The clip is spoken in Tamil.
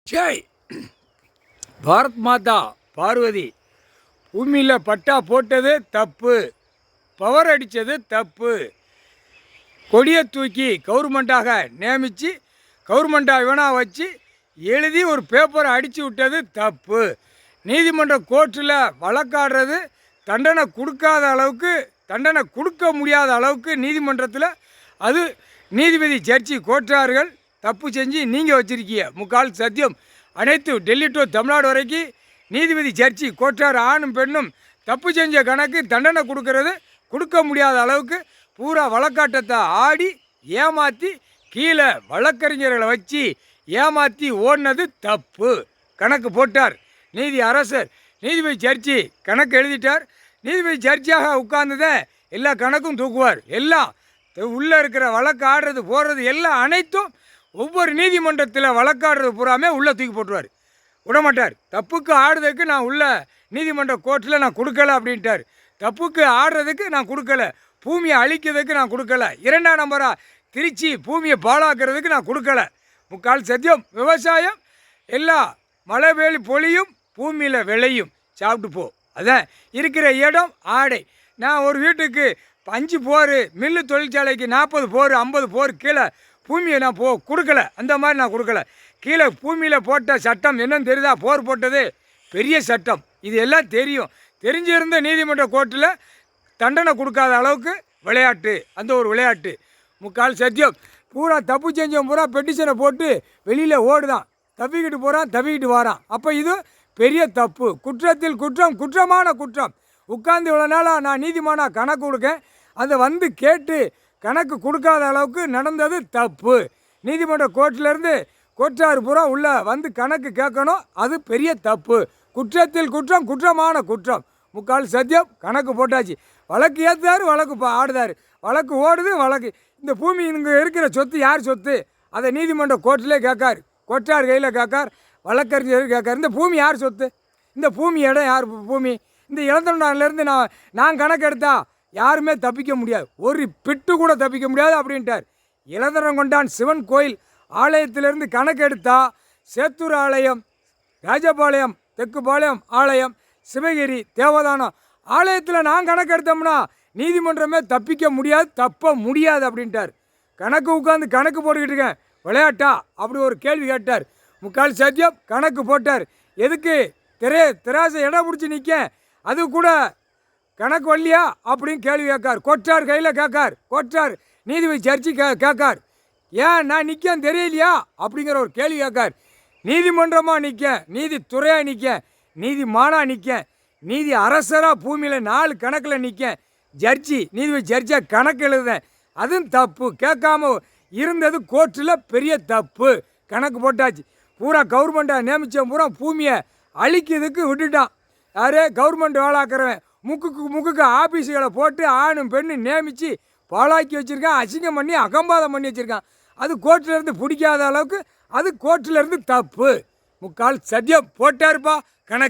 ஜெய் பாரத் மாதா பார்வதி. பூமியில் பட்டா போட்டது தப்பு, பவர் அடித்தது தப்பு, கொடியை தூக்கி கவர்மெண்ட்டாக நியமித்து கவர்மெண்ட்டாக இவனாக வச்சு எழுதி ஒரு பேப்பரை அடித்து விட்டது தப்பு. நீதிமன்ற கோர்ட்டில் வழக்காடுறது தண்டனை கொடுக்காத அளவுக்கு, தண்டனை கொடுக்க முடியாத அளவுக்கு நீதிமன்றத்தில் அது நீதிபதி ஜட்ஜி கோர்ட்டார்கள் தப்பு செஞ்சு நீங்கள் வச்சுருக்கீங்க. முக்கால் சத்தியம் அனைத்து டெல்லி டு தமிழ்நாடு வரைக்கும் நீதிபதி ஜட்ஜி கோர்ட்டார் ஆணும் பெண்ணும் தப்பு செஞ்ச கணக்கு தண்டனை கொடுக்க முடியாத அளவுக்கு பூரா வழக்காட்டத்தை ஆடி ஏமாற்றி கீழே வழக்கறிஞர்களை வச்சு ஏமாற்றி ஓடினது தப்பு. கணக்கு போட்டார் நீதி அரசர். நீதிபதி ஜட்ஜி கணக்கு எழுதிட்டார். நீதிபதி ஜட்ஜியாக உட்கார்ந்துதான் எல்லா கணக்கும் தூக்குவார். எல்லாம் உள்ளே இருக்கிற வழக்கு ஆடுறது போடுறது எல்லாம் அனைத்தும் ஒவ்வொரு நீதிமன்றத்தில் வழக்காடுறது பூராமே உள்ளே தூக்கி போட்டுருவார், விடமாட்டார். தப்புக்கு ஆடுறதுக்கு நான் உள்ள நீதிமன்ற கோர்ட்டில் நான் கொடுக்கல அப்படின்ட்டார். தப்புக்கு ஆடுறதுக்கு நான் கொடுக்கல, பூமியை அழிக்கிறதுக்கு நான் கொடுக்கல, 2ஆம் நம்பராக திருச்சி பூமியை பாழாக்கிறதுக்கு நான் கொடுக்கல. முக்கால் சத்தியம். விவசாயம் எல்லாம் மழை வேலி பொழியும், பூமியில் விளையும், சாப்பிட்டு போ. அதான் இருக்கிற இடம் ஆடை. நான் ஒரு வீட்டுக்கு 5 போர், மில்லு தொழிற்சாலைக்கு 40 போர் 50 போர் கீழே பூமியை நான் கொடுக்கல. அந்த மாதிரி நான் கொடுக்கல. கீழே பூமியில் போட்ட சட்டம் என்னன்னு தெரியுதா? போர் போட்டது பெரிய சட்டம். இது எல்லாம் தெரியும். தெரிஞ்சிருந்த நீதிமன்ற கோர்ட்டில் தண்டனை கொடுக்காத அளவுக்கு விளையாட்டு, அந்த ஒரு விளையாட்டு. முக்கால் சத்தியம். பூரா தப்பு செஞ்சவன் பூரா பெட்டிஷனை போட்டு வெளியில் ஓடுதான், தப்பிக்கிட்டு போகிறான், தப்பிக்கிட்டு வரான். அப்போ இது பெரிய தப்பு. குற்றத்தில் குற்றம், குற்றமான குற்றம். உட்கார்ந்து இவ்வளோ நாளாக நான் நீதிமானாக கணக்கு கொடுக்கேன், அதை வந்து கேட்டு கணக்கு கொடுக்காத அளவுக்கு நடந்தது தப்பு. நீதிமன்ற கோர்ட்டிலேருந்து கோர்ட்டார் பூரா உள்ள வந்து கணக்கு கேட்கணும், அது பெரிய தப்பு. குற்றத்தில் குற்றம், குற்றமான குற்றம். முக்கால் சத்தியம். கணக்கு போட்டாச்சு. வழக்கு ஏற்றுதாரு, வழக்கு ஆடுதாரு, வழக்கு ஓடுது. வழக்கு இந்த பூமி இங்கே இருக்கிற சொத்து யார் சொத்து? அதை நீதிமன்ற கோர்ட்டிலே கேட்கார், கோர்ட்டார் கையில் கேட்கார், வழக்கறிஞர் கேட்கார். இந்த பூமி யார் சொத்து? இந்த பூமி இடம் யார் பூமி? இந்த இளந்தொண்டான்லேருந்து நான் கணக்கு எடுத்தா யாருமே தப்பிக்க முடியாது, ஒரு பிட்டு கூட தப்பிக்க முடியாது அப்படின்ட்டார். இளந்தரங்கொண்டான் சிவன் கோயில் ஆலயத்திலிருந்து கணக்கு எடுத்தா சேத்தூர் ஆலயம், ராஜபாளையம், தெக்குப்பாளையம் ஆலயம், சிவகிரி, தேவதானம் ஆலயத்தில் நான் கணக்கு எடுத்தோம்னா நீதிமன்றமே தப்பிக்க முடியாது, தப்ப முடியாது அப்படின்ட்டார். கணக்கு உட்காந்து கணக்கு போட்டுக்கிட்டு இருக்கேன், விளையாட்டா அப்படி ஒரு கேள்வி கேட்டார். முக்கால் சத்தியம். கணக்கு போட்டார். எதுக்கு திராசை இடம் பிடிச்சி நிற்க, அது கூட கணக்கு வரலையா அப்படின்னு கேள்வி கேட்கார். கோர்ட்டார் கையில் கேட்கார். கோர்ட்டார் நீதிபதி ஜட்ஜி கேட்கார், ஏன் நான் நிற்கேன் தெரியலையா அப்படிங்கிற ஒரு கேள்வி கேட்கார். நீதிமன்றமாக நிற்க, நீதித்துறையாக நிற்க, நீதிமானாக நிற்க, நீதி அரசராக பூமியில் 4 கணக்கில் நிற்க, ஜட்ஜி நீதிபதி ஜட்ஜாக கணக்கு எழுதுதேன், அதுவும் தப்பு. கேட்காம இருந்தது கோர்ட்டில் பெரிய தப்பு. கணக்கு போட்டாச்சு. பூரா கவர்மெண்ட்டாக நியமித்தவன் பூரா பூமியை அழிக்கிறதுக்கு விட்டுட்டான். யாரே கவர்மெண்ட் வேளாக்கிறவன் முக்குக்கு ஆஃபீஸுகளை போட்டு ஆணும் பெண்ணும் நியமித்து பாழாக்கி வச்சுருக்கான், அசிங்கம் பண்ணி அகம்பாதம் பண்ணி வச்சுருக்கான். அது கோர்ட்டிலேருந்து பிடிக்காத அளவுக்கு அது கோர்ட்டிலேருந்து தப்பு. முக்கால் சத்தியம். போட்டாருப்பா கணக்கு.